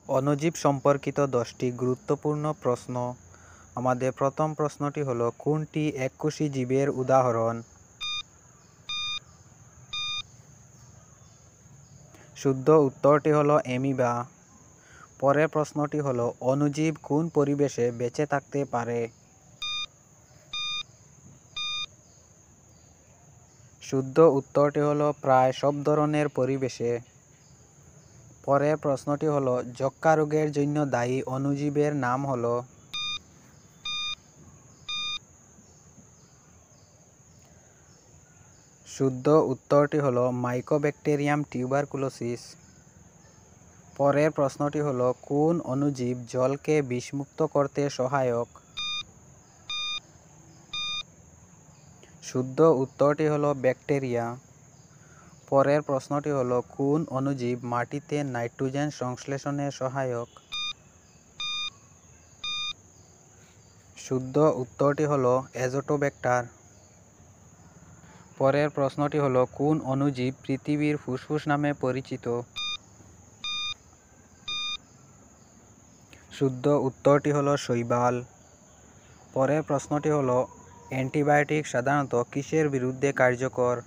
অণুজীব সম্পর্কিত 10টি গুরুত্বপূর্ণ প্রশ্ন। আমাদের প্রথম প্রশ্নটি হলো, কোনটি এককোষী জীবের উদাহরণ? শুদ্ধ উত্তরটি হলো অ্যামিবা। পরের প্রশ্নটি হলো, অণুজীব কোন পরিবেশে বেঁচে থাকতে পারে? শুদ্ধ উত্তরটি হলো প্রায় সব ধরনের পরিবেশে। পরের প্রশ্নটি হলো, যক্ষ্মা রোগের জন্য দায়ী অণুজীবের নাম হলো? শুদ্ধ উত্তরটি হলো মাইকোব্যাকটেরিয়াম টিউবারকুলোসিস। পরের প্রশ্নটি হলো, কোন অণুজীব জলকে বিষমুক্ত করতে সহায়ক? শুদ্ধ উত্তরটি হলো ব্যাকটেরিয়া। পরের প্রশ্নটি হলো, কোন অণুজীব মাটিতে নাইট্রোজেন সংশ্লেষণে সহায়ক? শুদ্ধ উত্তরটি হলো অ্যাজোটোব্যাক্টার। পরের প্রশ্নটি হলো, কোন অণুজীব পৃথিবীর ফুসফুস নামে পরিচিত? শুদ্ধ উত্তরটি হলো শৈবাল। পরের প্রশ্নটি হলো, অ্যান্টিবায়োটিক সাধারণত কিসের বিরুদ্ধে কার্যকর?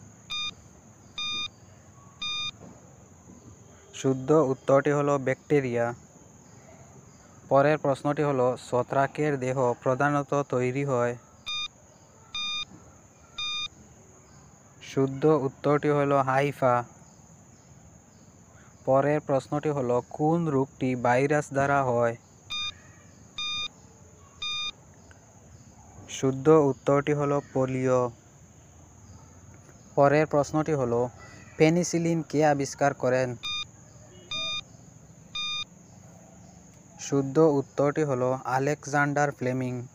শুদ্ধ উত্তরটি হলো ব্যাকটেরিয়া। পরের প্রশ্নটি হলো, ছত্রাকের দেহ প্রধানত তৈরি হয়? শুদ্ধ উত্তরটি হলো হাইফা। পরের প্রশ্নটি হলো, কোন রোগটি ভাইরাস দ্বারা হয়? শুদ্ধ উত্তরটি হলো পোলিও। পরের প্রশ্নটি হলো, পেনিসিলিন কে আবিষ্কার করেন? শুদ্ধ উত্তরটি হলো আলেকজান্ডার ফ্লেমিং।